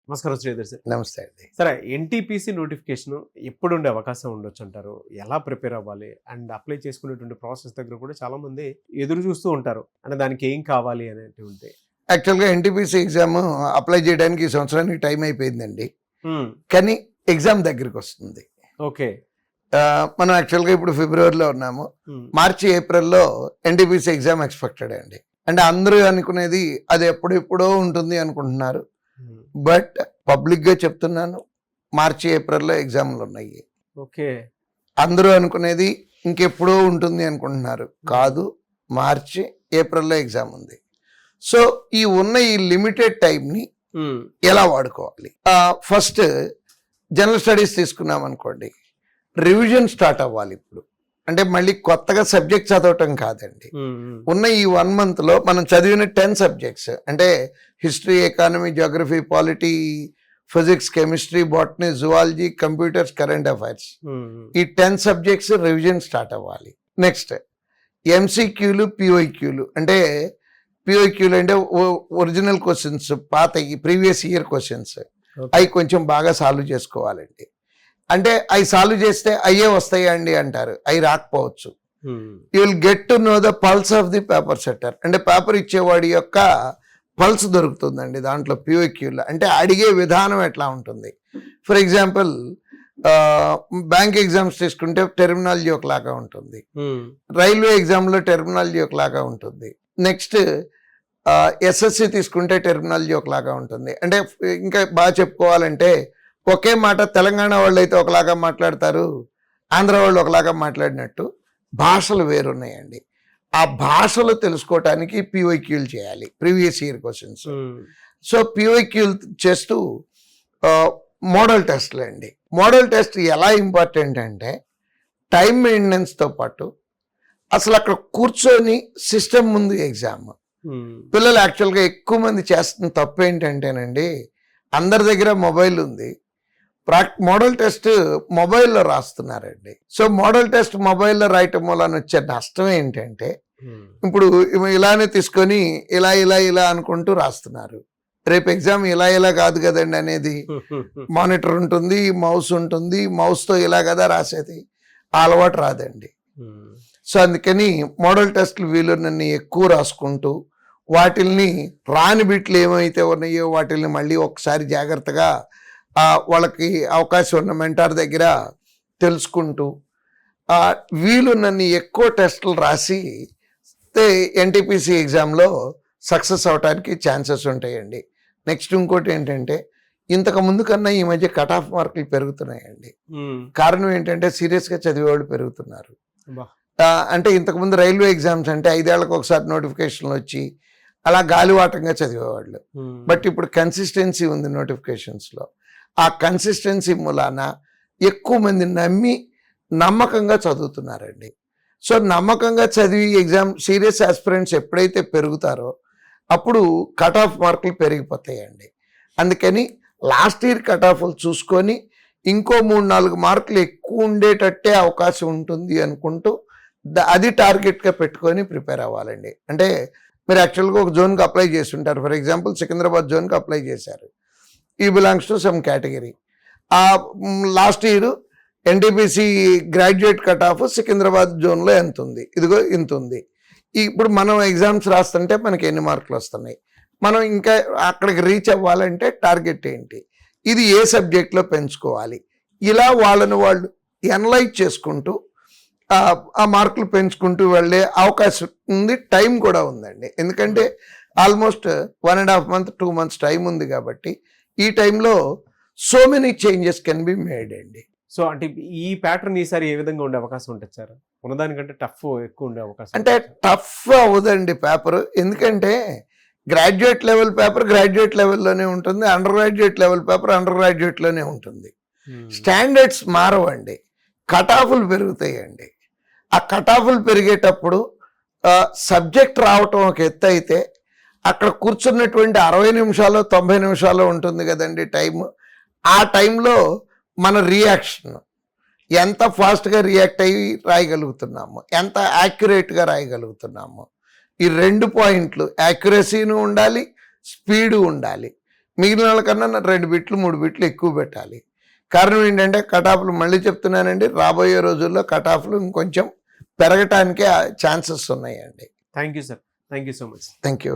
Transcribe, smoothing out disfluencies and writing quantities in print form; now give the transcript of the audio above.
నమస్కారం శ్రీధర్ సార్. నమస్తే అండి. సరే, ఎన్టీపీసీ నోటిఫికేషన్ ఎప్పుడు ఉండే అవకాశం ఉండొచ్చు అంటారు? ఎలా ప్రిపేర్ అవ్వాలి? అండ్ అప్లై చేసుకునేటువంటి ప్రాసెస్ దగ్గర కూడా చాలా మంది ఎదురు చూస్తూ ఉంటారు. అంటే దానికి ఏం కావాలి అనేటువంటి. యాక్చువల్గా ఎన్టీపీసీ ఎగ్జామ్ అప్లై చేయడానికి ఈ సంవత్సరానికి టైం అయిపోయిందండి. కానీ ఎగ్జామ్ దగ్గరికి వస్తుంది. ఓకే. మనం యాక్చువల్గా ఇప్పుడు ఫిబ్రవరిలో ఉన్నాము. మార్చి ఏప్రిల్లో ఎన్టీపీసీ ఎగ్జామ్ ఎక్స్పెక్టెడ్ అండి. అంటే అందరూ అనుకునేది అది ఎప్పుడెప్పుడో ఉంటుంది అనుకుంటున్నారు. బట్ పబ్లిక్గా చెప్తున్నాను, మార్చి ఏప్రిల్లో ఎగ్జామ్లు ఉన్నాయి. ఓకే. అందరూ అనుకునేది ఇంకెప్పుడో ఉంటుంది అనుకుంటున్నారు. కాదు, మార్చి ఏప్రిల్లో ఎగ్జామ్ ఉంది. సో ఉన్న ఈ లిమిటెడ్ టైంని ఎలా వాడుకోవాలి? ఫస్ట్ జనరల్ స్టడీస్ తీసుకున్నాం అనుకోండి, రివిజన్ స్టార్ట్ అవ్వాలి. ఇప్పుడు అంటే మళ్ళీ కొత్తగా సబ్జెక్ట్ చదవటం కాదండి. ఉన్న ఈ 1 monthలో మనం చదివిన 10 సబ్జెక్ట్స్ అంటే history, economy, Geography, polity, physics, chemistry, botany, zoology, computers, current affairs, ఈ 10 సబ్జెక్ట్స్ రివిజన్ స్టార్ట్ అవ్వాలి. నెక్స్ట్ ఎంసీక్యూలు, పిఓక్యూలు. అంటే పిఓక్యూలు అంటే ఒరిజినల్ క్వశ్చన్స్, పాత ప్రీవియస్ ఇయర్ క్వశ్చన్స్, అవి కొంచెం బాగా సాల్వ్ చేసుకోవాలండి. అంటే అవి సాల్వ్ చేస్తే అయ్యే వస్తాయి అండి అంటారు, అవి రాకపోవచ్చు. You will get to know the pulse of the paper setter. అంటే పేపర్ ఇచ్చేవాడి యొక్క పల్స్ దొరుకుతుందండి దాంట్లో పిఓక్యూలో. అంటే అడిగే విధానం ఎట్లా ఉంటుంది. ఫర్ ఎగ్జాంపుల్ బ్యాంక్ ఎగ్జామ్స్ తీసుకుంటే టెర్మినాలజీ ఒకలాగా ఉంటుంది, రైల్వే ఎగ్జామ్లో టెర్మినాలజీ ఒకలాగా ఉంటుంది. నెక్స్ట్ ఎస్ఎస్సి తీసుకుంటే టెర్మినాలజీ ఒకలాగా ఉంటుంది. అంటే ఇంకా బాగా చెప్పుకోవాలంటే ఒకే మాట తెలంగాణ వాళ్ళు అయితే ఒకలాగా మాట్లాడతారు, ఆంధ్ర వాళ్ళు ఒకలాగా మాట్లాడినట్టు భాషలు వేరున్నాయండి. ఆ భాషలు తెలుసుకోవటానికి పిఓక్యూలు చేయాలి, ప్రీవియస్ ఇయర్ క్వశ్చన్స్. సో పిఓక్యూలు చేస్తూ మోడల్ టెస్ట్లు అండి. మోడల్ టెస్ట్ ఎలా ఇంపార్టెంట్ అంటే టైం మెయింటెనెన్స్తో పాటు అసలు అక్కడ కూర్చొని సిస్టమ్ ముందు ఎగ్జామ్. పిల్లలు యాక్చువల్గా ఎక్కువ మంది చేస్తున్న తప్పు ఏంటంటేనండి, అందరి దగ్గర మొబైల్ ఉంది, మోడల్ టెస్ట్ మొబైల్లో రాస్తున్నారండి. సో మోడల్ టెస్ట్ మొబైల్లో రాయటం వలన వచ్చే నష్టం ఏంటంటే, ఇప్పుడు ఇలానే తీసుకొని ఇలా ఇలా ఇలా అనుకుంటూ రాస్తున్నారు. రేపు ఎగ్జామ్ ఇలా ఇలా కాదు కదండి అనేది. మానిటర్ ఉంటుంది, మౌస్ ఉంటుంది, మౌస్తో ఇలా కదా రాసేది, ఆ అలవాటు రాదండి. సో అందుకని మోడల్ టెస్ట్లు వీలున్నన్ని ఎక్కువ రాసుకుంటూ వాటిల్ని రాని బిట్లు ఏమైతే ఉన్నాయో వాటిల్ని మళ్ళీ ఒకసారి జాగ్రత్తగా వాళ్ళకి అవకాశం ఉన్న మెంటార్ దగ్గర తెలుసుకుంటూ వీలున్నన్ని ఎక్కువ టెస్టులు రాసి ఎన్టీపీసీ ఎగ్జామ్లో సక్సెస్ అవడానికి ఛాన్సెస్ ఉంటాయండి. నెక్స్ట్ ఇంకోటి ఏంటంటే, ఇంతకు ముందు కన్నా ఈ మధ్య కట్ ఆఫ్ మార్కులు పెరుగుతున్నాయండి. కారణం ఏంటంటే సీరియస్గా చదివేవాళ్ళు పెరుగుతున్నారు. అంటే ఇంతకుముందు రైల్వే ఎగ్జామ్స్ అంటే 5 ఏళ్లకు ఒకసారి నోటిఫికేషన్లు వచ్చి అలా గాలివాటంగా చదివేవాళ్ళు. బట్ ఇప్పుడు కన్సిస్టెన్సీ ఉంది నోటిఫికేషన్స్లో. ఆ కన్సిస్టెన్సీ మూలాన ఎక్కువ మంది నమ్మకంగా చదువుతున్నారండి. సో నమ్మకంగా చదివి ఎగ్జామ్ సీరియస్ ఆస్పిరెంట్స్ ఎప్పుడైతే పెరుగుతారో అప్పుడు కట్ ఆఫ్ మార్కులు పెరిగిపోతాయండి. అందుకని లాస్ట్ ఇయర్ కట్ ఆఫ్లు చూసుకొని ఇంకో 3-4 మార్కులు ఎక్కువ ఉండేటట్టే అవకాశం ఉంటుంది అనుకుంటూ అది టార్గెట్గా పెట్టుకొని ప్రిపేర్ అవ్వాలండి. అంటే మీరు యాక్చువల్గా ఒక జోన్కి అప్లై చేస్తుంటారు. ఫర్ ఎగ్జాంపుల్ సికింద్రాబాద్ జోన్కి అప్లై చేశారు, ఈ belongs to some category. Last year NTPC graduate cut off Secunderabad జోన్లో ఎంత ఉంది, ఇదిగో ఇంత ఉంది. ఇప్పుడు మనం ఎగ్జామ్స్ రాస్తుంటే మనకి ఎన్ని మార్కులు వస్తున్నాయి, మనం ఇంకా అక్కడికి రీచ్ అవ్వాలంటే టార్గెట్ ఏంటి, ఇది ఏ సబ్జెక్ట్లో పెంచుకోవాలి, ఇలా వాళ్ళని వాళ్ళు ఎనలైజ్ చేసుకుంటూ ఆ మార్కులు పెంచుకుంటూ వెళ్ళే అవకాశం ఉంది. టైం కూడా ఉందండి, ఎందుకంటే ఆల్మోస్ట్ 1.5 months 2 months టైం ఉంది. కాబట్టి ఈ టైంలో so many changes can be made అండి. సో అంటే ఈ ప్యాటర్న్ ఈసారి ఏ విధంగా ఉండే అవకాశం ఉంటుంది సార్? ఉన్నదానికంటే టఫ్ ఎక్కువ ఉండే అవకాశం? అంటే టఫ్ అవ్వదండి పేపర్, ఎందుకంటే గ్రాడ్యుయేట్ లెవెల్ పేపర్ గ్రాడ్యుయేట్ లెవెల్లోనే ఉంటుంది, under graduate level paper under గ్రాడ్యుయేట్లోనే ఉంటుంది. స్టాండర్డ్స్ మారవండి, కట్ ఆఫ్లు పెరుగుతాయండి. ఆ కట్ ఆఫ్లు పెరిగేటప్పుడు సబ్జెక్ట్ రావటం ఒక ఎత్తు అయితే అక్కడ కూర్చున్నటువంటి 60 నిమిషాలు 90 నిమిషాలు ఉంటుంది కదండి టైం. ఆ టైంలో మన రియాక్షన్ ఎంత ఫాస్ట్గా రియాక్ట్ అయ్యి రాయగలుగుతున్నాము, ఎంత యాక్యురేట్గా రాయగలుగుతున్నాము, ఈ 2 పాయింట్లు యాక్యురసీను ఉండాలి, స్పీడు ఉండాలి. మిగిలిన వాళ్ళకన్నా 2 బిట్లు 3 బిట్లు ఎక్కువ పెట్టాలి. కారణం ఏంటంటే కటాఫ్లు మళ్ళీ చెప్తున్నానండి, రాబోయే రోజుల్లో కటాఫ్లు ఇంకొంచెం పెరగటానికే ఛాన్సెస్ ఉన్నాయండి. Thank you sir, thank you so much. Thank you.